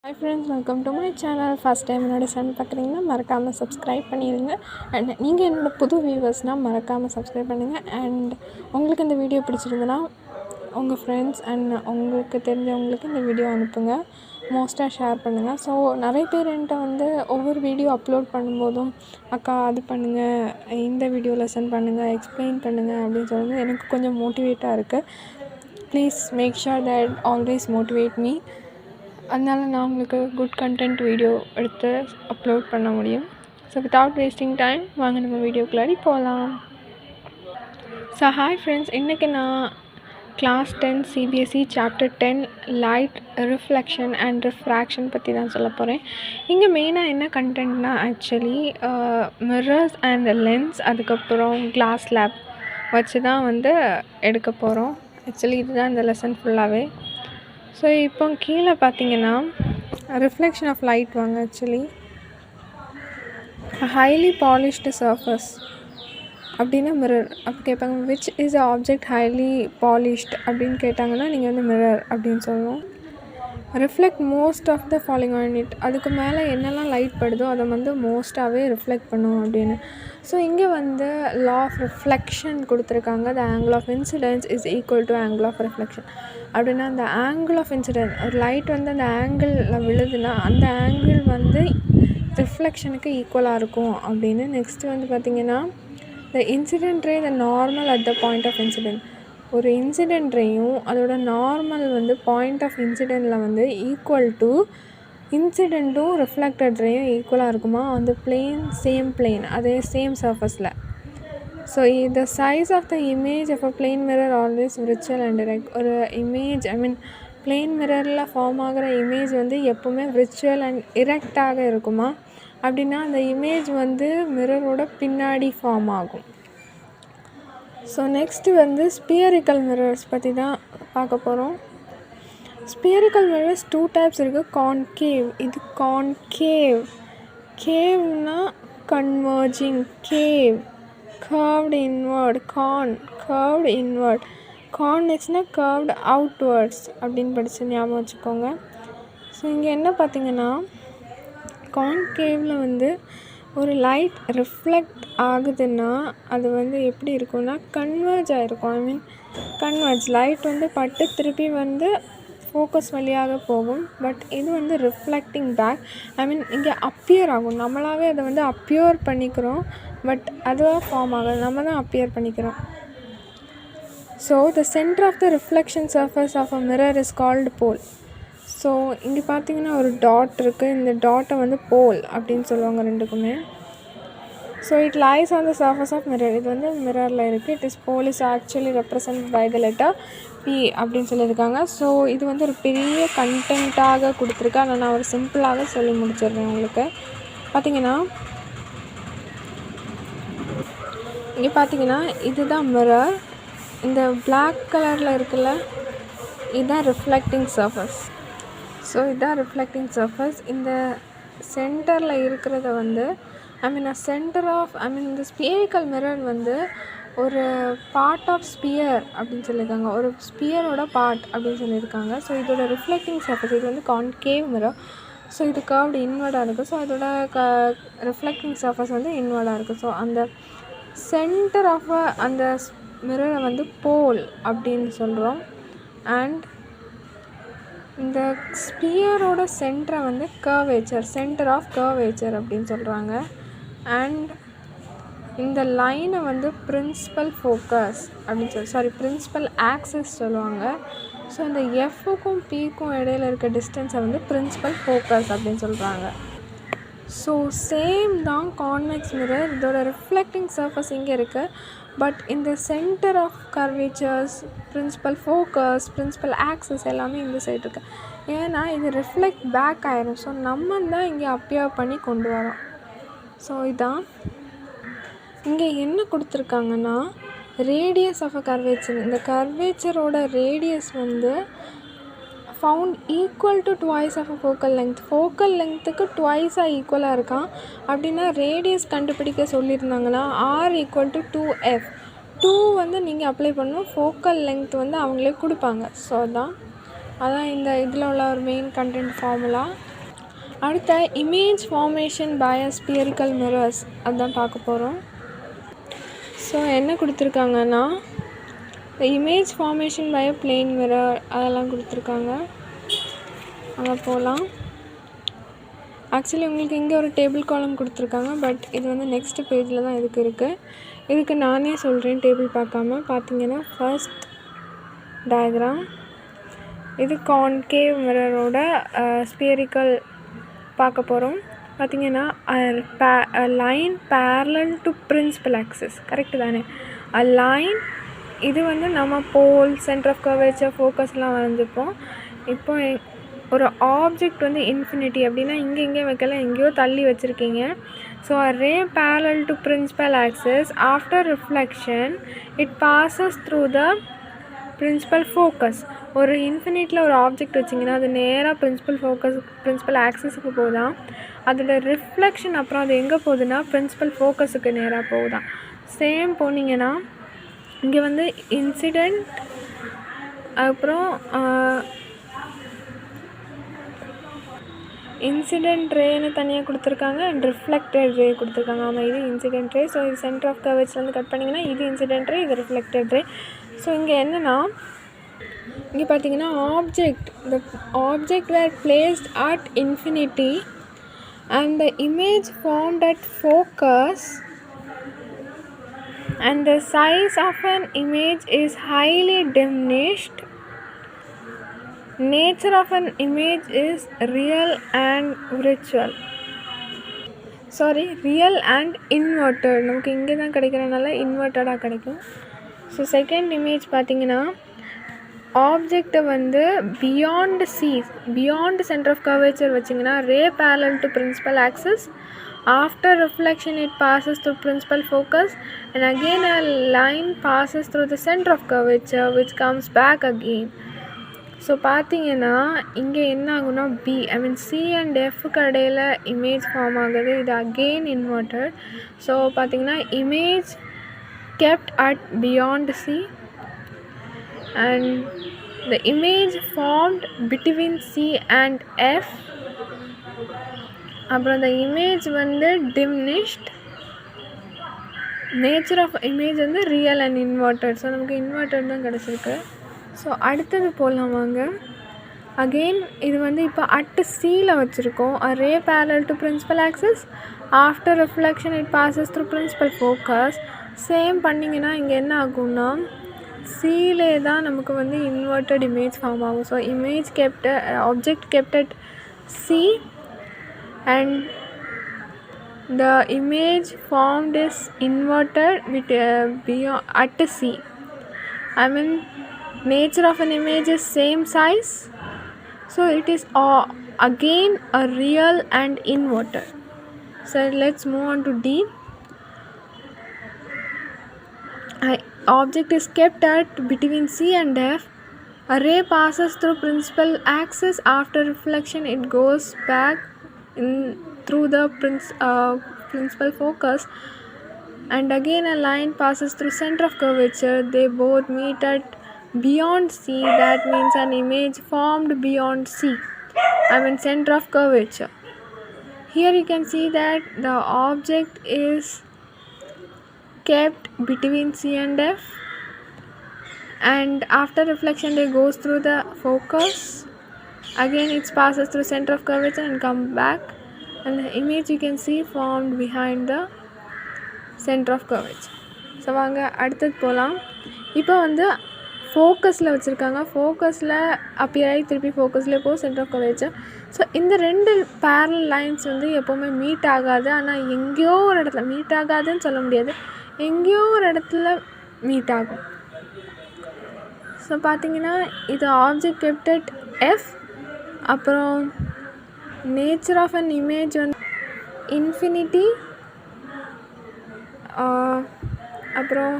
Hi friends, welcome to my channel. First time என்னோட channel பார்க்குறீங்கன்னா மறக்காமல் சப்ஸ்கிரைப் பண்ணிடுங்க. அண்ட் நீங்கள் என்னோட புது வியூவர்ஸ்னால் மறக்காமல் சப்ஸ்கிரைப் பண்ணுங்கள். அண்ட் உங்களுக்கு இந்த வீடியோ பிடிச்சிருந்துன்னா உங்கள் ஃப்ரெண்ட்ஸ் அண்ட் உங்களுக்கு தெரிஞ்சவங்களுக்கு இந்த வீடியோ அனுப்புங்க. மோஸ்ட்டாக ஷேர் பண்ணுங்கள். ஸோ நிறைய பேர் என்கிட்ட வந்து ஒவ்வொரு வீடியோ அப்லோட் பண்ணும்போதும் அக்கா அது பண்ணுங்கள், இந்த வீடியோ லெசன் பண்ணுங்கள், எக்ஸ்பிளைன் பண்ணுங்கள் அப்படின்னு சொல்லும்போது எனக்கு கொஞ்சம் மோட்டிவேட்டாக இருக்குது. Please make sure that always motivate me. அதனால நான் உங்களுக்கு குட் கண்டென்ட் வீடியோ எடுத்து அப்லோட் பண்ண முடியும். ஸோ வித்தவுட் வேஸ்டிங் டைம் வாங்க நம்ம வீடியோக்குள்ளாடி போகலாம். ஸோ ஹாய் ஃப்ரெண்ட்ஸ், இன்றைக்கி நான் class 10 CBSE chapter 10 light reflection and refraction பற்றி தான் சொல்ல போகிறேன். இங்கே மெயினாக என்ன கண்டென்ட்னா ஆக்சுவலி மிரர்ஸ் அண்ட் லென்ஸ், அதுக்கப்புறம் கிளாஸ் லேப் வச்சு தான் வந்து எடுக்க போகிறோம். ஆக்சுவலி இதுதான் இந்த லெசன் ஃபுல்லாகவே. ஸோ இப்போ கீழே பார்த்தீங்கன்னா ரிஃப்ளெக்ஷன் ஆஃப் லைட் வாங்க. ஆக்சுவலி ஹைலி பாலிஷ்டு சர்ஃபஸ் அப்படின்னா மிரர் அப்படி கேட்பாங்க. Which is a object highly polished அப்படின்னு கேட்டாங்கன்னா நீங்கள் வந்து மிரர் அப்படின்னு சொல்லணும். Reflect most of the following on it, அதுக்கு மேலே என்னெல்லாம் லைட் படுதோ அதை வந்து மோஸ்ட்டாகவே ரிஃப்ளெக்ட் பண்ணும் அப்படின்னு. ஸோ இங்கே வந்து லா ஆஃப் ரிஃப்ளெக்ஷன் கொடுத்துருக்காங்க. The angle of incidence is equal to angle of reflection. அப்படின்னா அந்த ஆங்கிள் ஆஃப் இன்சிடென்ட், ஒரு லைட் வந்து அந்த ஆங்கிளில் விழுதுன்னா அந்த ஆங்கிள் வந்து ரிஃப்ளெக்ஷனுக்கு ஈக்குவலாக இருக்கும் அப்படின்னு. நெக்ஸ்ட்டு வந்து பார்த்திங்கன்னா the incident ray the normal at the point of incident. ஒரு இன்சிடென்ட் ரேயும் அதோட நார்மல் வந்து பாயிண்ட் ஆஃப் இன்சிடென்ட்டில் வந்து ஈக்குவல் டு இன்சிடென்ட்டும் ரிஃப்ளெக்டட் ரேயும் ஈக்குவலாக இருக்குமா அந்த சேம் பிளேன், அதே சேம் சர்ஃபஸில். So the size of the image of a plane mirror always virtual and direct. ஒரு இமேஜ் பிளேன் மிரரில் ஃபார்ம் ஆகிற இமேஜ் வந்து எப்போவுமே விர்ச்சுவல் அண்ட் இரெக்டாக இருக்குமா அப்படின்னா அந்த இமேஜ் வந்து மிரரோட பின்னாடி ஃபார்ம் ஆகும். ஸோ நெக்ஸ்ட்டு வந்து ஸ்பியரிக்கல் மிரர்ஸ் பற்றி தான் பார்க்க போகிறோம். ஸ்பியரிக்கல் மிரர்ஸ் 2 டைப்ஸ் இருக்குது. கான்கேவ், இது கான்கேவ். கேவ்னா converging, cave curved inward, curved inward, கான்வெக்ஸ்னா கர்வ்டு அவுட்வர்ட்ஸ் அப்படின்னு படித்து ஞாபகம் வச்சுக்கோங்க. ஸோ இங்கே என்ன பார்த்திங்கன்னா கான்கேவில் வந்து ஒரு லைட் ரிஃப்ளெக்ட் ஆகுதுன்னா அது வந்து எப்படி இருக்கும்னா கன்வர்ஜ் ஆகிருக்கும். கன்வர்ஜ் லைட் வந்து பட்டு திருப்பி வந்து ஃபோக்கஸ் வழியாக போகும். பட் இது வந்து ரிஃப்ளெக்டிங் பேக், இங்கே அப்பியர் ஆகும். நம்மளாகவே அதை வந்து அப்பியர் பண்ணிக்கிறோம், பட் அதுவாக ஃபார்ம் ஆகாது, நம்ம தான் அப்பியர் பண்ணிக்கிறோம். So the centre of the reflection surface of a mirror is called pole. So இங்கே பார்த்தீங்கன்னா ஒரு டாட் இருக்குது. இந்த டாட்டை வந்து போல் அப்படின்னு சொல்லுவாங்க ரெண்டுக்குமே. So it lies on the surface of mirror. இது வந்து மிரரில் இருக்குது. It is pole is actually represent by the letter P அப்படின்னு சொல்லியிருக்காங்க. ஸோ இது வந்து ஒரு பெரிய கண்டென்ட்டாக கொடுத்துருக்கு. ஆனால் நான் ஒரு சிம்பிளாக சொல்லி முடிச்சிடுறேன் உங்களுக்கு. பார்த்தீங்கன்னா இங்கே பார்த்தீங்கன்னா இதுதான் மிரர். இந்த பிளாக் கலரில் இருக்குல்ல, இதுதான் ரிஃப்ளெக்டிங் சர்ஃபேஸ். ஸோ இதுதான் ரிஃப்ளெக்டிங் சர்ஃபேஸ். இந்த சென்டரில் இருக்கிறத வந்து சென்டர் ஆஃப் இந்த ஸ்பியரிக்கல் மிரர் வந்து ஒரு பார்ட் ஆஃப் ஸ்பியர் அப்படின்னு சொல்லியிருக்காங்க, ஒரு ஸ்பியரோட பார்ட் அப்படின்னு சொல்லியிருக்காங்க. ஸோ இதோட ரிஃப்ளெக்டிங் சர்ஃபேஸ் இது வந்து கான்கேவ் மிரர். ஸோ இது கர்வ்டு இன்வர்டாக இருக்குது. ஸோ அதோட ரிஃப்ளெக்டிங் சர்ஃபேஸ் வந்து இன்வர்டாக இருக்குது. ஸோ அந்த சென்டர் ஆஃப் அந்த மிரரை வந்து போல் அப்படின்னு சொல்கிறோம். அண்ட் இந்த ஸ்பியரோட சென்டரை வந்து கர்வேச்சர், சென்டர் ஆஃப் கர்வேச்சர் அப்படின்னு சொல்கிறாங்க. அண்ட் இந்த லைனை வந்து பிரின்சிபல் ஃபோக்கஸ் அப்படின்னு பிரின்சிபல் ஆக்சிஸ் சொல்லுவாங்க. ஸோ இந்த எஃப்க்கும் பிக்கும் இடையில இருக்க டிஸ்டன்ஸை வந்து பிரின்சிபல் ஃபோக்கஸ் அப்படின்னு சொல்கிறாங்க. ஸோ சேம் தான் கான்வெக்ஸ் மிரர். இதோட ரிஃப்ளெக்டிங் சர்ஃபேஸ் இங்கே இருக்குது. பட் இந்த centre of curvatures, principal focus, principal axis எல்லாமே இந்த சைடு இருக்குது. ஏன்னா இது ரிஃப்ளெக்ட் பேக் ஆயிரும். ஸோ நம்ம தான் இங்கே அப்பியர் பண்ணி கொண்டு வரோம். ஸோ இதான் இங்கே என்ன கொடுத்துருக்காங்கன்னா ரேடியஸ் ஆஃப் அ கர்வேச்சர். இந்த கர்வேச்சரோட ரேடியஸ் வந்து found equal to twice of a focal length. Focal லென்த்துக்கு ட்வைஸாக ஈக்குவலாக இருக்கான். அப்படின்னா ரேடியஸ் கண்டுபிடிக்க சொல்லியிருந்தாங்கன்னா ஆர் ஈக்குவல் டு 2f. 2 வந்து நீங்கள் அப்ளை பண்ணணும், ஃபோக்கல் லென்த் வந்து அவங்களே கொடுப்பாங்க. ஸோ அதான் இந்த இதில் உள்ள ஒரு மெயின் கண்டென்ட் ஃபார்முலா. அடுத்த image formation by spherical mirrors அதுதான் பார்க்க போகிறோம். ஸோ என்ன கொடுத்துருக்காங்கன்னா image formation by plane mirror அதெல்லாம் கொடுத்துருக்காங்க. அங்கே போகலாம். ஆக்சுவலி உங்களுக்கு இங்கே ஒரு டேபிள் காலம் கொடுத்துருக்காங்க, பட் இது வந்து நெக்ஸ்ட் பேஜில் தான் இதுக்கு இருக்குது. இதுக்கு நானே சொல்கிறேன் டேபிள் பார்க்காம. பார்த்தீங்கன்னா ஃபர்ஸ்ட் டயக்ராம் இது கான்கேவ் மிரரோட ஸ்பியரிக்கல் பார்க்க போகிறோம். பார்த்திங்கன்னா line parallel to principal axis, correct தானே? லைன் இது வந்து நம்ம போல், சென்டர் ஆஃப் கர்வேச்சர், ஃபோக்கஸ்லாம் வரைஞ்சிப்போம். இப்போ ஒரு ஆப்ஜெக்ட் வந்து இன்ஃபினிட்டி அப்படின்னா இங்கே வைக்கல, எங்கேயோ தள்ளி வச்சுருக்கீங்க. So ray parallel to principal axis after reflection it passes through the principal focus. ஒரு இன்ஃபினிட்டியில் ஒரு ஆப்ஜெக்ட் வச்சிங்கன்னா அது நேராக பிரின்சிபல் ஆக்சிஸுக்கு போகுதான். அதோட ரிஃப்ளெக்ஷன் அப்புறம் அது எங்கே போகுதுன்னா பிரின்சிபல் ஃபோக்கஸுக்கு நேராக போகுதான். சேம் போனீங்கன்னா இங்கே வந்து இன்சிடெண்ட், அப்புறம் இன்சிடெண்ட் ரேன்னு தனியாக கொடுத்துருக்காங்க அண்ட் ரிஃப்ளெக்டட் ரே கொடுத்துருக்காங்க. ஆமாம், இது இன்சிடெண்ட் ரே. ஸோ இது சென்டர் ஆஃப் கர்வேச்சர்லேருந்து கட் பண்ணிங்கன்னா இது இன்சிடெண்ட் ரே, இது ரிஃப்ளெக்டட் ரே. ஸோ இங்கே என்னென்னா இங்கே பார்த்தீங்கன்னா the object were placed at infinity and the image formed at focus and the size of an image is highly diminished. Nature of an image is real and virtual. Real and inverted. நமக்கு இங்கே தான் கிடைக்கிறனால இன்வெர்ட்டடாக கிடைக்கும். So second image பார்த்திங்கன்னா ஆப்ஜெக்டை வந்து beyond centre of curvature வச்சிங்கன்னா ray parallel to principal axis. After reflection it passes through principal focus and again a line passes through the centre of curvature which comes back again. So பார்த்தீங்கன்னா இங்கே என்ன ஆகுனா C and எஃப்க்கு இடையில் image form ஆகுது. இது again inverted. So பார்த்தீங்கன்னா image kept at beyond C and the image formed between C and F. அப்புறம் the image வந்து diminished. நேச்சர் ஆஃப் இமேஜ் வந்து ரியல் அண்ட் இன்வெர்ட்டட். ஸோ நமக்கு இன்வெர்ட்டட் தான் கிடச்சிருக்கு. ஸோ அடுத்தது போகலாம் வாங்க. அகெயின் இது வந்து இப்போ அட் சியில் வச்சுருக்கோம். Ray parallel to principal axis. After reflection it passes through principal focus. Same பண்ணிங்கன்னா இங்கே என்ன ஆகும்னா சியிலே தான் நமக்கு வந்து இன்வெர்ட்டட் இமேஜ் ஃபார்ம் ஆகும். So image object kept at C and the image formed is inverted with at C. I mean nature of an image is same size, so it is again a real and inverted. So let's move on to D. Object is kept at between C and F. A ray passes through principal axis. After reflection it goes back through the principal focus and again a line passes through center of curvature. They both meet at beyond C. That means an image formed beyond C, I mean center of curvature. Here you can see that the object is kept between C and F and after reflection it goes through the focus. Again it passes through center of curvature and come back and the image you can see formed behind the center of curvature. So வாங்க அடுத்தது போகலாம். இப்போ வந்து ஃபோக்கஸில் வச்சுருக்காங்க. ஃபோக்கஸில் appear ஆகி திருப்பி ஃபோக்கஸ்லேயே போகும் centre of curvature. So இந்த ரெண்டு பேரல் லைன்ஸ் வந்து எப்போவுமே மீட் ஆகாது. ஆனால் எங்கேயோ ஒரு இடத்துல மீட் ஆகாதுன்னு சொல்ல முடியாது, எங்கேயோ ஒரு இடத்துல மீட் ஆகும். ஸோ பார்த்தீங்கன்னா இது ஆப்ஜெக்ட் kept at F. அப்புறம் நேச்சர் ஆஃப் அன் இமேஜ் வந்து இன்ஃபினிட்டி. அப்புறம்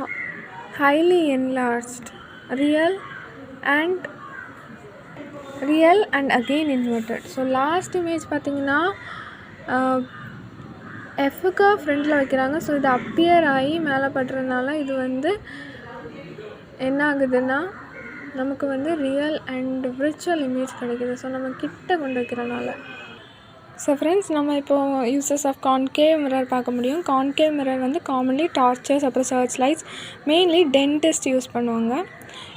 highly enlarged, real and again inverted. So last image பார்த்திங்கன்னா எஃப்க்கு ஃப்ரண்டில் வைக்கிறாங்க. ஸோ இது அப்பியர் ஆகி மேலே படுறதுனால இது வந்து என்ன ஆகுதுன்னா நமக்கு வந்து ரியல் அண்ட் விர்ச்சுவல் இமேஜ் கிடைக்கிது. ஸோ நம்ம கிட்ட கொண்டு வைக்கிறனால. ஸோ ஃப்ரெண்ட்ஸ், நம்ம இப்போது யூசஸ் ஆஃப் கான்கேவ் மிரர் பார்க்க முடியும். கான்கேவ் மிரர் வந்து காமன்லி டார்ச்சர்ஸ், அப்புறம் search lights, mainly dentist use பண்ணுவாங்க.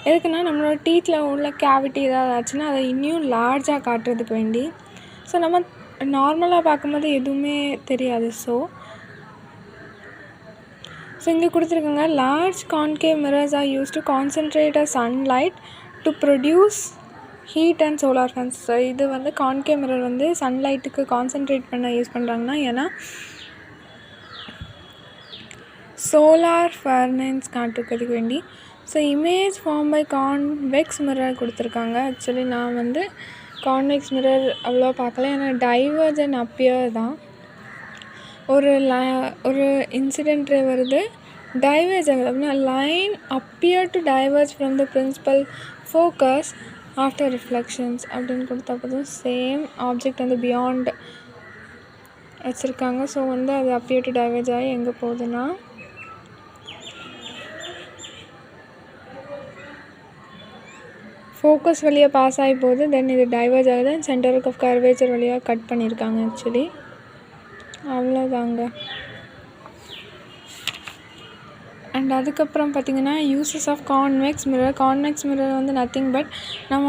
எதுக்குன்னா நம்மளோட டீத்தில் உள்ள கேவிட்டி ஏதாவது ஆச்சுன்னா அதை இன்னும் லார்ஜாக காட்டுறதுக்கு வேண்டி. ஸோ நம்ம நார்மலாக பார்க்கும்போது எதுவுமே தெரியாது. ஸோ இங்கே கொடுத்துருக்காங்க, large concave mirrors are use to concentrate sunlight to produce heat and solar furnaces. So இது வந்து கான்கேவ் மிரர் வந்து சன்லைட்டுக்கு கான்சன்ட்ரேட் பண்ண யூஸ் பண்ணுறாங்கன்னா, ஏன்னா சோலார் ஃபர்னன்ஸ் காட்டுறதுக்கு வேண்டி. So image form by convex mirror கொடுத்துருக்காங்க. ஆக்சுவலி நான் வந்து கான்வெக்ஸ் மிரர் அவ்வளோ பார்க்கல, ஏன்னா டைவர்ஜன் அப்பியர் தான். ஒரு இன்சிடென்ட் வருது, டைவர்ஜ் ஆகுது அப்படின்னா line appear to diverge from the principal focus after reflections அப்படின்னு கொடுத்தா போதும். சேம் ஆப்ஜெக்ட் வந்து பியாண்ட் வச்சுருக்காங்க. ஸோ வந்து அது அப்பியர் டு டைவர்ஜ் ஆகி எங்கே போகுதுன்னா ஃபோக்கஸ் வழியாக பாஸ் ஆகி போகுது. தென் இது டைவர்ஜ் ஆகுது, சென்டர் ஆஃப் கர்வேச்சர் வழியாக கட் பண்ணியிருக்காங்க. ஆக்சுவலி அவ்வளோதாங்க. அண்ட் அதுக்கப்புறம் பார்த்திங்கன்னா uses of convex mirror. Convex mirror வந்து நத்திங் பட் நம்ம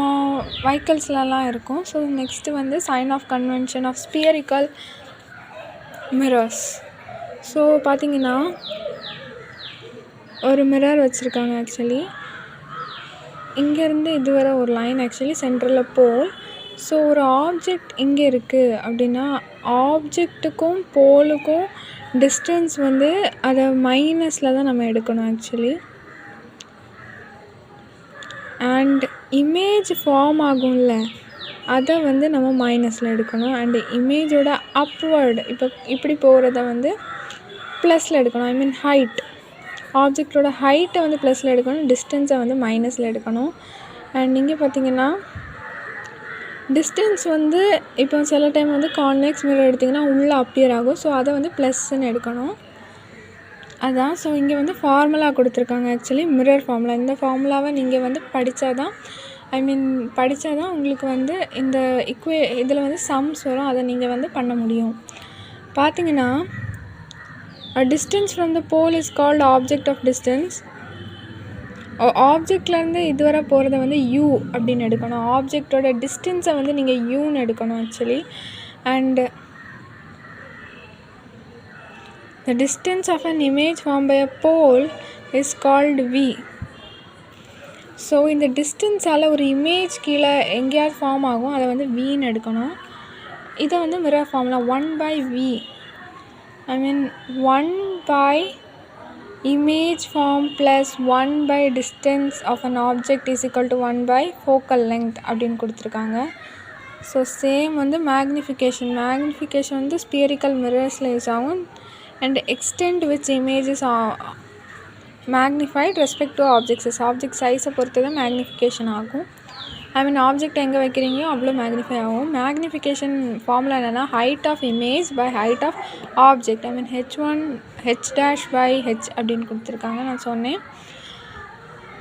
வெஹிக்கல்ஸ்லலாம் இருக்கும். ஸோ நெக்ஸ்ட்டு வந்து sign of convention of spherical mirrors. So பார்த்திங்கன்னா ஒரு மிரர் வச்சுருக்காங்க. ஆக்சுவலி இங்கேருந்து இதுவரை ஒரு லைன் ஆக்சுவலி சென்ட்ரலில் போல். ஸோ ஒரு ஆப்ஜெக்ட் இங்கே இருக்குது அப்படின்னா ஆப்ஜெக்ட்டுக்கும் போலுக்கும் டிஸ்டன்ஸ் வந்து அதை மைனஸில் தான் நம்ம எடுக்கணும் ஆக்சுவலி. அண்ட் இமேஜ் ஃபார்ம் ஆகும்ல, அதை வந்து நம்ம மைனஸில் எடுக்கணும். அண்டு இமேஜோட அப்வர்டு இப்போ இப்படி போகிறத வந்து ப்ளஸில் எடுக்கணும். ஐ மீன் ஹைட், ஆப்ஜெக்டோட ஹைட்டை வந்து ப்ளஸில் எடுக்கணும், டிஸ்டன்ஸை வந்து மைனஸில் எடுக்கணும். அண்ட் இங்கே பார்த்திங்கன்னா டிஸ்டன்ஸ் வந்து இப்போ சில டைம் வந்து கான்வெக்ஸ் மிரர் எடுத்திங்கன்னா உள்ளே அப்பியர் ஆகும். ஸோ அதை வந்து ப்ளஸ்ன்னு எடுக்கணும். அதான். ஸோ இங்கே வந்து ஃபார்முலா கொடுத்துருக்காங்க. Actually mirror formula. இந்த ஃபார்முலாவை நீங்கள் வந்து படித்தா தான் உங்களுக்கு வந்து இந்த இதில் வந்து சம்ஸ் வரும், அதை நீங்கள் வந்து பண்ண முடியும். பார்த்திங்கன்னா distance from the pole is called object of distance. ஆப்ஜெக்ட்லேருந்து இதுவரை போகிறத வந்து யூ அப்படின்னு எடுக்கணும். ஆப்ஜெக்டோட டிஸ்டன்ஸை வந்து நீங்கள் யூன்னு எடுக்கணும் actually. And the distance of an image form by a pole is called V. So இந்த டிஸ்டன்ஸால் ஒரு இமேஜ் கீழே எங்கேயாவது ஃபார்ம் ஆகும், அதை வந்து வின்னு எடுக்கணும். இதை வந்து mirror formula 1/v. I mean 1/. image form plus 1/. distance of an object is equal to 1/. focal length அப்படின்னு கொடுத்துருக்காங்க. ஸோ சேம் வந்து மேக்னிஃபிகேஷன் வந்து ஸ்பியரிக்கல் மிரர்ஸில் யூஸ் ஆகும். And extend which images magnified respect to object சைஸை பொறுத்து தான் மேக்னிஃபிகேஷன் ஆகும். ஐ மீன் object எங்கே வைக்கிறீங்களோ அவ்வளோ மேக்னிஃபை ஆகும். மேக்னிஃபிகேஷன் ஃபார்முலா என்னென்னா height of image by height of object. I mean h1/h அப்படின்னு கொடுத்துருக்காங்க. நான் சொன்னேன்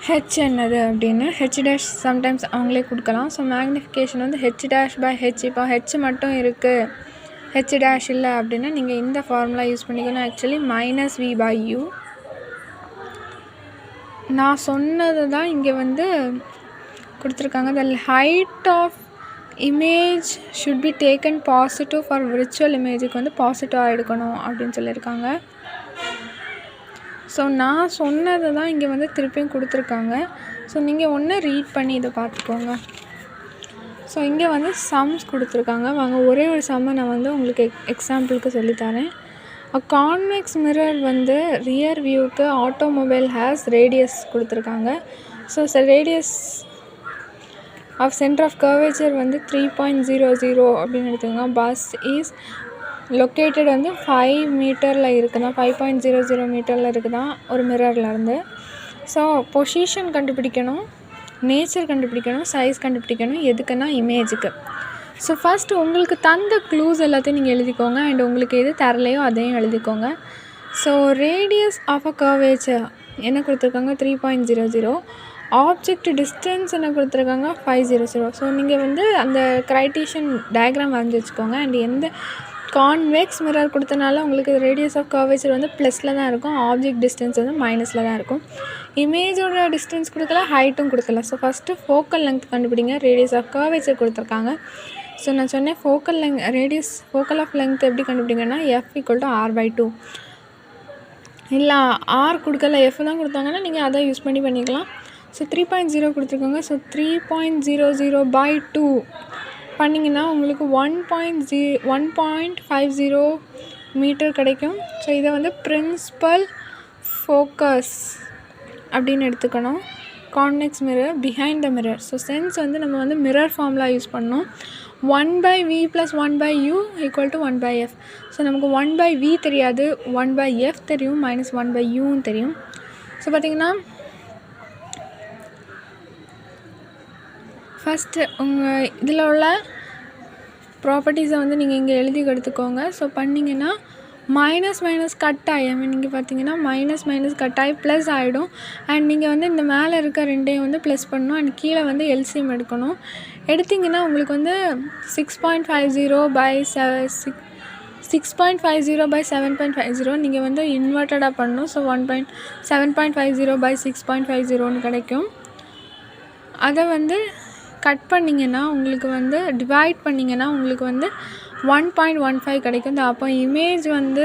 ஹெச் என்னது அப்படின்னு. h' சம்டைம்ஸ் அவங்களே கொடுக்கலாம். ஸோ மேக்னிஃபிகேஷன் வந்து h'/h. இப்போ ஹெச் மட்டும் இருக்குது, h' இல்லை அப்படின்னா நீங்கள் இந்த ஃபார்முலா யூஸ் பண்ணிக்கணும். Actually -v/u. நான் சொன்னது தான் இங்கே வந்து கொடுத்துருக்காங்க. The height of image should be taken positive for virtual இமேஜுக்கு வந்து பாசிட்டிவாக எடுக்கணும் அப்படின்னு சொல்லியிருக்காங்க. ஸோ நான் சொன்னதை தான் இங்கே வந்து திருப்பியும் கொடுத்துருக்காங்க. ஸோ நீங்கள் ஒன்று ரீட் பண்ணி இதை பார்த்துக்கோங்க. ஸோ இங்கே வந்து சம்ஸ் கொடுத்துருக்காங்க. வாங்க ஒரே ஒரு சம்மை நான் வந்து உங்களுக்கு எக்ஸாம்பிளுக்கு சொல்லித்தரேன். கான்வெக்ஸ் மிரர் வந்து ரியர் வியூக்கு ஆட்டோமொபைல் ஹேஸ் ரேடியஸ் கொடுத்துருக்காங்க. So radius of centre of curvature வந்து 3.00 அப்படின்னு எடுத்துக்கோங்க. பஸ் இஸ் லொக்கேட்டட் வந்து 5 மீட்டரில் இருக்குதான், 5.00 மீட்டரில் இருக்குதான் ஒரு மிரர்லேருந்து. ஸோ பொசிஷன் கண்டுபிடிக்கணும், நேச்சர் கண்டுபிடிக்கணும், சைஸ் கண்டுபிடிக்கணும். எதுக்குன்னா இமேஜுக்கு. ஸோ ஃபஸ்ட்டு உங்களுக்கு தந்த க்ளூஸ் எல்லாத்தையும் நீங்கள் எழுதிக்கோங்க. அண்ட் உங்களுக்கு எது தரலையோ அதையும் எழுதிக்கோங்க. So radius of a curvature என்ன கொடுத்துருக்காங்க, 3.00. ஆப்ஜெக்ட் டிஸ்டன்ஸ் என்ன கொடுத்துருக்காங்க 500. ஸோ நீங்கள் வந்து அந்த க்ரைட்டீஷியன் டயக்ராம் வரைஞ்சி வச்சுக்கோங்க. அண்ட் எந்த கான்வெக்ஸ் மிரர் கொடுத்தனால உங்களுக்கு ரேடியஸ் ஆஃப் கர்வேச்சர் வந்து ப்ளஸில் தான் இருக்கும், ஆப்ஜெக்ட் டிஸ்டன்ஸ் வந்து மைனஸில் தான் இருக்கும். இமேஜோட டிஸ்டன்ஸ் கொடுக்கல, ஹைட்டும் கொடுக்கல. ஸோ ஃபஸ்ட்டு ஃபோக்கல் லெங்த் கண்டுபிடிங்க. ரேடியஸ் ஆஃப் கர்வேச்சர் கொடுத்துருக்காங்க. ஸோ நான் சொன்னேன் ஃபோக்கல் ஆஃப் லெங்த் எப்படி கண்டுபிடிங்கன்னா F = R/2. இல்லை ஆர் கொடுக்கல, எஃப் தான் கொடுத்தாங்கன்னா நீங்கள் அதை யூஸ் பண்ணிக்கலாம். ஸோ 3.0 கொடுத்துருக்காங்க. ஸோ 3.00/2 பண்ணிங்கன்னா உங்களுக்கு 1.50 மீட்டர் கிடைக்கும். ஸோ இதை வந்து பிரின்சிபல் ஃபோக்கஸ் அப்படின்னு எடுத்துக்கணும். Convex mirror behind the mirror. So sense வந்து நம்ம வந்து மிரர் ஃபார்முலா யூஸ் பண்ணோம். 1/v + 1/u = 1/f. ஸோ நமக்கு 1/v தெரியாது, 1/f தெரியும், -1/u தெரியும். ஸோ பார்த்திங்கன்னா ஃபஸ்ட்டு உங்கள் இதில் உள்ள ப்ராப்பர்ட்டிஸை வந்து நீங்கள் இங்கே எழுதி எடுத்துக்கோங்க. ஸோ பண்ணிங்கன்னா மைனஸ் கட் ஆகி நீங்கள் பார்த்தீங்கன்னா மைனஸ் கட் ஆகி ப்ளஸ் ஆகிடும். அண்ட் நீங்கள் வந்து இந்த மேலே இருக்க ரெண்டையும் வந்து ப்ளஸ் பண்ணணும். அண்ட் கீழே வந்து எல்சிஎம் எடுக்கணும். எடுத்திங்கன்னா உங்களுக்கு வந்து 6.50/7.50 நீங்கள் வந்து இன்வெர்ட்டடாக பண்ணணும். ஸோ 7.50/6.50 கிடைக்கும். அதை வந்து கட் பண்ணிங்கன்னா உங்களுக்கு வந்து டிவைட் பண்ணிங்கன்னா உங்களுக்கு வந்து 1.15 கிடைக்கும். அப்போ இமேஜ் வந்து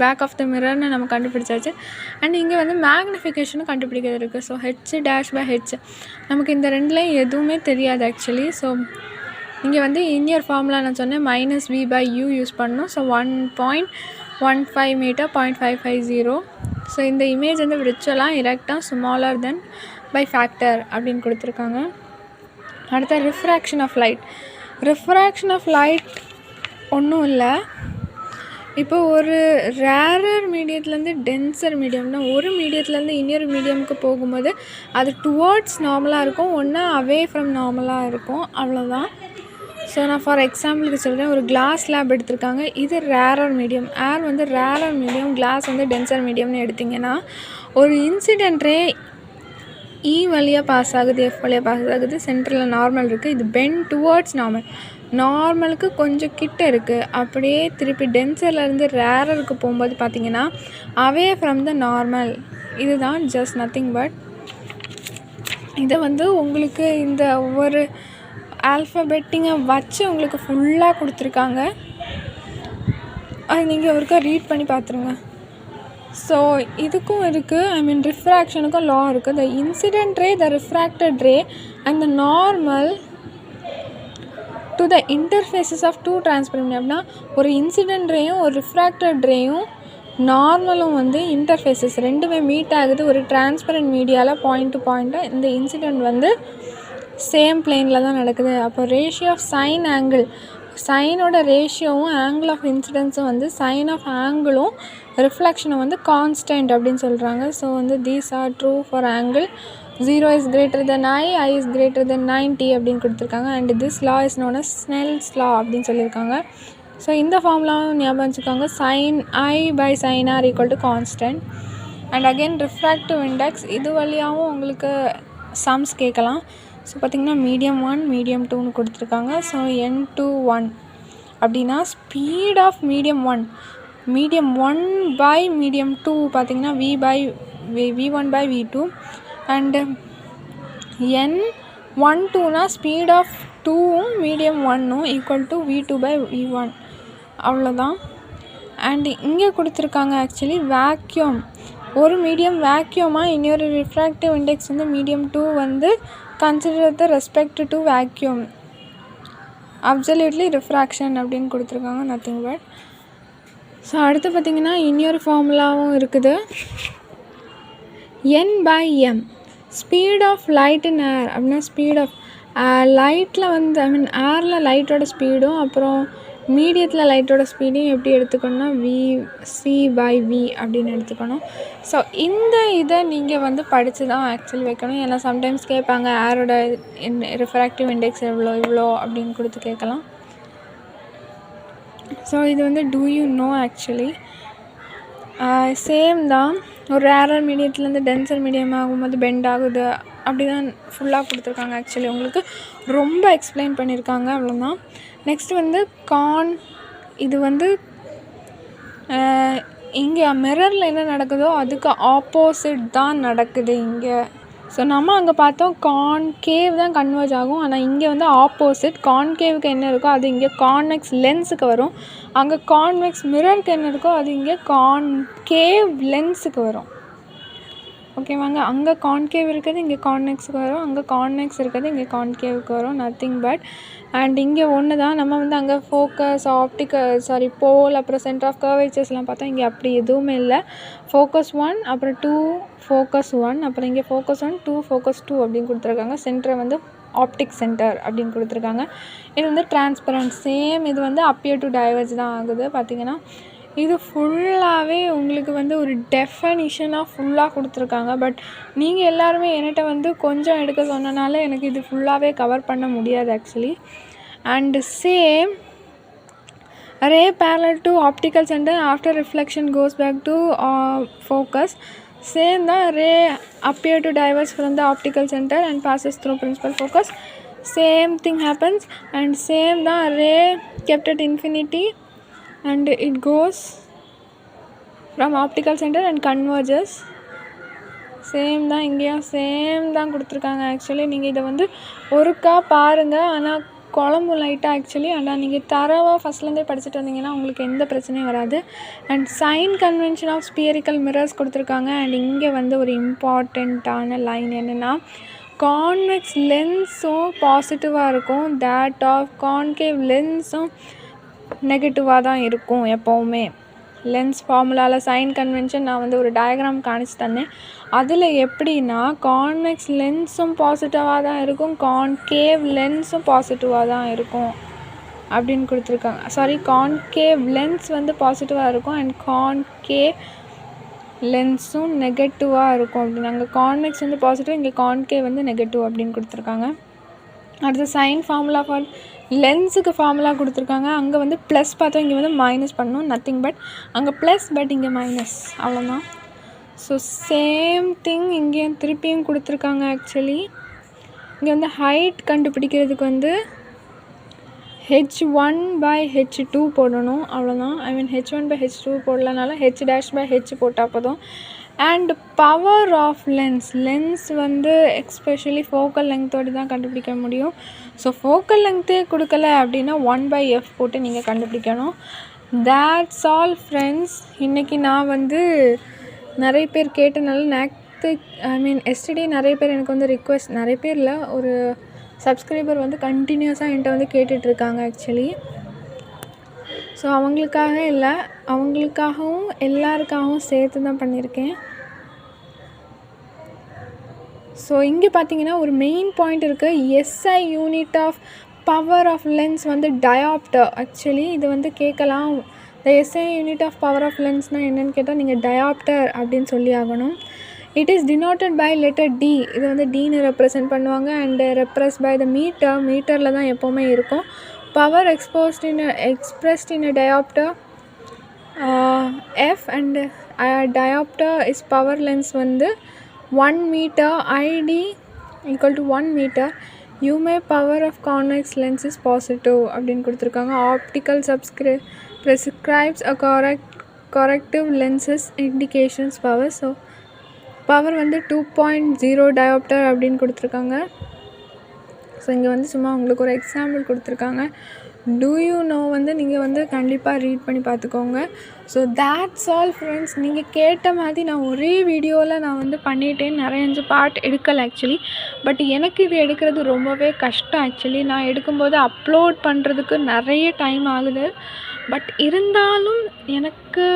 பேக் ஆஃப் த மிரர்னு நம்ம கண்டுபிடிச்சாச்சு. அண்ட் இங்கே வந்து மேக்னிஃபிகேஷனும் கண்டுபிடிக்கிறது இருக்குது. ஸோ h'/h நமக்கு இந்த ரெண்டுலேயும் எதுவுமே தெரியாது ஆக்சுவலி. ஸோ இங்கே வந்து இன்னியர் ஃபார்முலா நான் சொன்னேன் -v/u யூஸ் பண்ணணும். So 1.15 metre 0.550. ஸோ இந்த இமேஜ் வந்து விர்ச்சுவலாக இரெக்டாக ஸ்மாலர் தென் பை ஃபேக்டர் அப்படின்னு கொடுத்துருக்காங்க. அடுத்த ரிஃப்ராக்ஷன் ஆஃப் லைட் ஒன்றும் இல்லை. இப்போ ஒரு ரேரர் மீடியத்துலேருந்து டென்சர் மீடியம்னா ஒரு மீடியத்துலேருந்து இன்னொரு மீடியமுக்கு போகும்போது அது டுவர்ட்ஸ் நார்மலாக இருக்கும், ஒன்று அவே ஃப்ரம் நார்மலாக இருக்கும், அவ்வளோதான். ஸோ நான் ஃபார் எக்ஸாம்பிளுக்கு சொல்கிறேன். ஒரு கிளாஸ் லேப் எடுத்திருக்காங்க. இது ரேரர் மீடியம், ஏர் வந்து ரேரர் மீடியம், கிளாஸ் வந்து டென்சர் மீடியம்னு எடுத்திங்கன்னா ஒரு இன்சிடென்ட் ரே இ வழியாக பாஸ் ஆகுது, எஃப் வழியாக பாஸ் ஆகுது, சென்டரில் நார்மல் இருக்குது. இது பெண்ட் டுவர்ட்ஸ் நார்மலுக்கு கொஞ்சம் கிட்ட இருக்குது. அப்படியே திருப்பி டென்சர்லேருந்து ரேரருக்கு போகும்போது பார்த்திங்கன்னா அவே ஃப்ரம் த நார்மல். இதுதான் ஜஸ்ட் நத்திங் பட். இதை வந்து உங்களுக்கு இந்த ஒவ்வொரு ஆல்ஃபபெட்டிங்கை வச்சு உங்களுக்கு ஃபுல்லாக கொடுத்துருக்காங்க. அது நீங்கள் ஒருக்கா ரீட் பண்ணி பார்த்துருங்க. ஸோ இதுக்கும் இருக்குது, ரிஃப்ராக்ஷனுக்கும் லா இருக்குது. The incident ray, the refracted ray and the normal to the interfaces of 2 transparent. அப்படின்னா ஒரு இன்சிடென்ட் ரேயும் ஒரு ரிஃப்ராக்டட் ரேயும் நார்மலும் வந்து இன்டர்ஃபேஸஸ் ரெண்டுமே மீட் ஆகுது ஒரு டிரான்ஸ்பரண்ட் மீடியாவில் பாயிண்ட் டு பாயிண்ட்டாக. இந்த இன்சிடென்ட் வந்து சேம் பிளேனில் தான் நடக்குது. அப்போ ரேஷியோ ஆஃப் சைன் ஆங்கிள், சைனோட ரேஷியோவும் ஆங்கிள் ஆஃப் இன்சிடென்ஸும் வந்து சைன் ஆஃப் ஆங்கிளும் ரிஃப்ளெக்ஷனும் வந்து கான்ஸ்டன்ட் அப்படின்னு சொல்கிறாங்க. ஸோ வந்து these are true for angle 0 is greater than I is greater than 90 அப்படின்னு கொடுத்துருக்காங்க. And this law is known as Snell's law அப்படின்னு சொல்லியிருக்காங்க. ஸோ இந்த ஃபார்முலாவும் ஞாபகம் வச்சுக்கோங்க. sin I/sin R = constant. And again refractive index, இது வழியாகவும் உங்களுக்கு சம்ஸ் கேட்கலாம். ஸோ பார்த்திங்கன்னா மீடியம் 1 மீடியம் 2ன்னு கொடுத்துருக்காங்க. ஸோ n2 அப்படின்னா speed of medium 1 by medium 2 பார்த்திங்கன்னா v1/v2 அண்டு n12னா ஸ்பீட் ஆஃப் 2வும் மீடியம் 1ம் = v2/v1, அவ்வளோதான். அண்டு இங்கே கொடுத்துருக்காங்க ஆக்சுவலி வேக்யூம், ஒரு மீடியம் வேக்யூமாக இன்னொரு ரிஃப்ராக்டிவ் இண்டெக்ஸ் வந்து மீடியம் 2 வந்து consider the respect to vacuum absolutely refraction அப்படின்னு கொடுத்துருக்காங்க, நத்திங் பட். ஸோ அடுத்து பார்த்திங்கன்னா இன்னொரு ஃபார்முலாவும் இருக்குது. n/m speed of light in air அப்படின்னா ஸ்பீட் ஆஃப் லைட்டில் வந்து ஏரில் லைட்டோட ஸ்பீடும் அப்புறம் மீடியத்தில் லைட்டோட ஸ்பீடையும் எப்படி எடுத்துக்கணும்னா c/v அப்படின்னு எடுத்துக்கணும். ஸோ இந்த இதை நீங்கள் வந்து படித்து தான் ஆக்சுவலி வைக்கணும். ஏன்னா சம்டைம்ஸ் கேட்பாங்க ஏரோட ரிஃப்ராக்டிவ் இண்டெக்ஸ் இவ்வளோ அப்படின்னு கொடுத்து கேட்கலாம். ஸோ இது வந்து do you know actually same தான். ஒரு ரேரர் மீடியத்துலேருந்து டென்சர் மீடியம் ஆகும்போது பெண்ட் ஆகுது, அப்படி தான் ஃபுல்லாக கொடுத்துருக்காங்க. ஆக்சுவலி உங்களுக்கு ரொம்ப எக்ஸ்பிளைன் பண்ணியிருக்காங்க, அவ்வளோதான். நெக்ஸ்ட் வந்து இது வந்து இங்கே மிரரில் என்ன நடக்குதோ அதுக்கு ஆப்போசிட் தான் நடக்குது இங்கே. ஸோ நம்ம அங்கே பார்த்தோம் கான்கேவ் தான் கன்வர்ஜ் ஆகும், ஆனால் இங்கே வந்து ஆப்போசிட். கான்கேவுக்கு என்ன இருக்கோ அது இங்கே கான்வெக்ஸ் லென்ஸுக்கு வரும். அங்கே கான்வெக்ஸ் மிரருக்கு என்ன இருக்கோ அது இங்கே கான்கேவ் லென்ஸுக்கு வரும். ஓகேவாங்க. அங்கே கான்கேவ் இருக்கிறது இங்கே கான்வெக்ஸுக்கு வரும், அங்கே கான்வெக்ஸ் இருக்கிறது இங்கே கான்கேவுக்கு வரும். Nothing but. அண்ட் இங்கே ஒன்று தான், நம்ம வந்து அங்கே ஃபோக்கஸ் போல் அப்புறம் சென்டர் ஆஃப் கர்வேச்சர்ஸ்லாம் பார்த்தா இங்கே அப்படி எதுவுமே இல்லை. ஃபோக்கஸ் 1 அப்புறம் 2 ஃபோக்கஸ் 1 அப்புறம் இங்கே ஃபோக்கஸ் 1 2 ஃபோக்கஸ் 2 அப்படின்னு கொடுத்துருக்காங்க. சென்டரை வந்து ஆப்டிக் சென்டர் அப்படின்னு கொடுத்துருக்காங்க. இது வந்து டிரான்ஸ்பரண்ட். சேம் இது வந்து அப்பியர் டு டைவர்ஜ் தான் ஆகுது. பார்த்திங்கன்னா இது ஃபுல்லாகவே உங்களுக்கு வந்து ஒரு டெஃபனிஷனாக ஃபுல்லாக கொடுத்துருக்காங்க. பட் நீங்கள் எல்லாருமே என்கிட்ட வந்து கொஞ்சம் எடுக்க சொன்னனால எனக்கு இது ஃபுல்லாகவே கவர் பண்ண முடியாது actually. And same ray parallel to optical center after reflection goes back to focus. Same the ray appear to diverge from the optical center and passes through principal focus. Same thing happens. And same the ray kept at infinity and it goes from optical center and converges. Same தான் இங்கேயும் same தான் கொடுத்துருக்காங்க. Actually நீங்கள் இதை வந்து ஒருக்கா பாருங்கள், ஆனால் குழம்பு லைட்டாக ஆக்சுவலி. ஆனால் நீங்கள் தரவாக ஃபஸ்ட்லேருந்தே படிச்சுட்டு வந்தீங்கன்னா உங்களுக்கு எந்த பிரச்சனையும் வராது. And sign convention of spherical mirrors கொடுத்துருக்காங்க. அண்ட் இங்கே வந்து ஒரு இம்பார்ட்டண்ட்டான லைன் என்னென்னா, கான்வெக்ஸ் லென்ஸும் பாசிட்டிவாக இருக்கும், தேட் ஆஃப் கான்கேவ் லென்ஸும் நெகட்டிவாக தான் இருக்கும் எப்போவுமே. லென்ஸ் ஃபார்முலாவில் சைன் கன்வென்ஷன் நான் வந்து ஒரு டயக்ராம் காணிச்சு தந்தேன். அதில் எப்படின்னா கான்வெக்ஸ் லென்ஸும் பாசிட்டிவாக தான் இருக்கும், கான்கேவ் லென்ஸும் பாசிட்டிவாக தான் இருக்கும் அப்படின்னு கொடுத்துருக்காங்க. கான்கேவ் லென்ஸ் வந்து பாசிட்டிவாக இருக்கும் அண்ட் கான்கேவ் லென்ஸும் நெகட்டிவாக இருக்கும் அப்படின்னு. அங்கே கான்வெக்ஸ் வந்து பாசிட்டிவ், இங்கே கான்கேவ் வந்து நெகட்டிவ் அப்படின்னு கொடுத்துருக்காங்க. அடுத்து சைன் ஃபார்முலா ஃபார் லென்ஸுக்கு ஃபார்முலா கொடுத்துருக்காங்க. அங்கே வந்து ப்ளஸ் பார்த்தோம், இங்கே வந்து மைனஸ் பண்ணணும். நத்திங் பட் அங்கே ப்ளஸ் பட் இங்கே மைனஸ், அவ்வளோதான். ஸோ சேம் திங் இங்கேயும் திருப்பியும் கொடுத்துருக்காங்க. ஆக்சுவலி இங்கே வந்து ஹைட் கண்டுபிடிக்கிறதுக்கு வந்து h1/h2 போடணும், அவ்வளோதான். h1/h2 போடலனால h'/h போட்டால் போதும். அண்ட் பவர் ஆஃப் லென்ஸ் வந்து எக்ஸ்பெஷலி ஃபோக்கல் லெங்க்த்தோடு தான் கண்டுபிடிக்க முடியும். ஸோ ஃபோக்கல் லெங்க்த்தே கொடுக்கல அப்படின்னா 1/f போட்டு நீங்கள் கண்டுபிடிக்கணும். That's all friends. இன்றைக்கி நான் வந்து நிறைய பேர் கேட்டனால எஸ்டர்டே நிறைய பேர் எனக்கு வந்து ரிக்வெஸ்ட், நிறைய பேர் இல்லை, ஒரு சப்ஸ்கிரைபர் வந்து கண்டினியூஸாக என்கிட்ட வந்து கேட்டுட்ருக்காங்க ஆக்சுவலி. ஸோ அவங்களுக்காக இல்லை, அவங்களுக்காகவும் எல்லாருக்காகவும் சேர்த்து தான் பண்ணியிருக்கேன். ஸோ இங்கே பார்த்தீங்கன்னா ஒரு மெயின் பாயிண்ட் இருக்குது. SI unit of power of lens வந்து டயாப்டர். ஆக்சுவலி இது வந்து கேட்கலாம், இந்த SI unit of power of லென்ஸ்னால் என்னென்னு கேட்டால் நீங்கள் டயாப்டர் அப்படின்னு சொல்லி ஆகணும். It is denoted by letter D. இது வந்து Dன்னு ரெப்ரசன்ட் பண்ணுவாங்க. அண்டு ரெப்ரஸ் பை த மீட்டரில் தான் எப்போவுமே இருக்கும். Power expressed in a diopter F and diopter is power lens வந்து 1 meter, ID equal to 1 meter. UMA power of convex lens is positive அப்படின்னு கொடுத்துருக்காங்க. Optical prescribes a corrective lenses indications power. So power வந்து 2.0 diopter அப்படின்னு கொடுத்துருக்காங்க. So இங்கே வந்து சும்மா உங்களுக்கு ஒரு எக்ஸாம்பிள் கொடுத்துருக்காங்க. டூ யூ நோ வந்து நீங்கள் வந்து கண்டிப்பாக ரீட் பண்ணி பார்த்துக்கோங்க. So that's all friends. நீங்கள் கேட்ட மாதிரி நான் ஒரே வீடியோவில் நான் வந்து பண்ணிட்டேன், நிறைய 5 பார்ட் எடுக்கலை ஆக்சுவலி. பட் எனக்கு இது எடுக்கிறது ரொம்பவே கஷ்டம் ஆக்சுவலி. நான் எடுக்கும்போது அப்லோட் பண்ணுறதுக்கு நிறைய டைம் ஆகுது. பட் இருந்தாலும் எனக்கு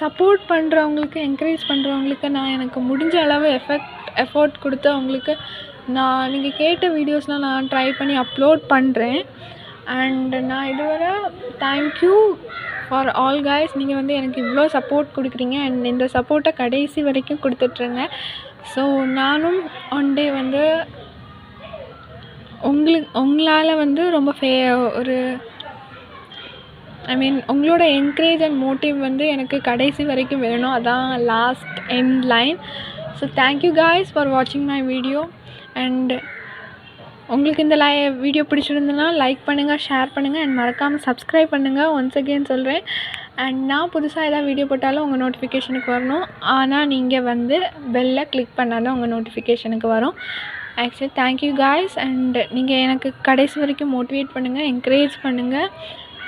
சப்போர்ட் பண்ணுறவங்களுக்கு, என்கரேஜ் பண்ணுறவங்களுக்கு நான் எனக்கு முடிஞ்ச அளவு எஃபோர்ட் கொடுத்து அவங்களுக்கு நீங்கள் கேட்ட வீடியோஸ்லாம் நான் ட்ரை பண்ணி அப்லோட் பண்ணுறேன். அண்ட் நான் இதுவரை தேங்க்யூ ஃபார் ஆல் கைஸ். நீங்கள் வந்து எனக்கு இவ்வளோ சப்போர்ட் கொடுக்குறீங்க அண்ட் இந்த சப்போர்ட்டை கடைசி வரைக்கும் கொடுத்துட்ருங்க. ஸோ நானும் ஒன் டே வந்து உங்களால் வந்து ரொம்ப ஒரு உங்களோட என்கரேஜ் அண்ட் மோட்டிவ் வந்து எனக்கு கடைசி வரைக்கும் வேணும். அதான் last end line. So thank you guys for watching my video. And உங்களுக்கு இந்த வீடியோ பிடிச்சிருந்ததுன்னா லைக் பண்ணுங்கள், ஷேர் பண்ணுங்கள் அண்ட் மறக்காமல் சப்ஸ்கிரைப் பண்ணுங்கள். ஒன்ஸ் அகெயின் சொல்கிறேன். அண்ட் நான் புதுசாக எதாவது வீடியோ போட்டாலும் உங்கள் நோட்டிஃபிகேஷனுக்கு வரணும். ஆனால் நீங்கள் வந்து பெல்லை கிளிக் பண்ணால் தான் உங்கள் நோட்டிஃபிகேஷனுக்கு வரும். Actually thank you guys. அண்ட் நீங்கள் எனக்கு கடைசி வரைக்கும் மோட்டிவேட் பண்ணுங்கள், என்கரேஜ் பண்ணுங்கள்.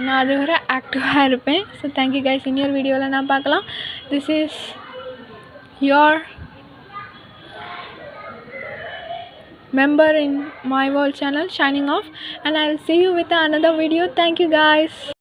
நான் அது வரை ஆக்டிவாக இருப்பேன். So thank you guys. இன்னொரு வீடியோவில் நான் பார்க்கலாம். This is your member in my world channel signing off, and I'll see you with another video. Thank you guys.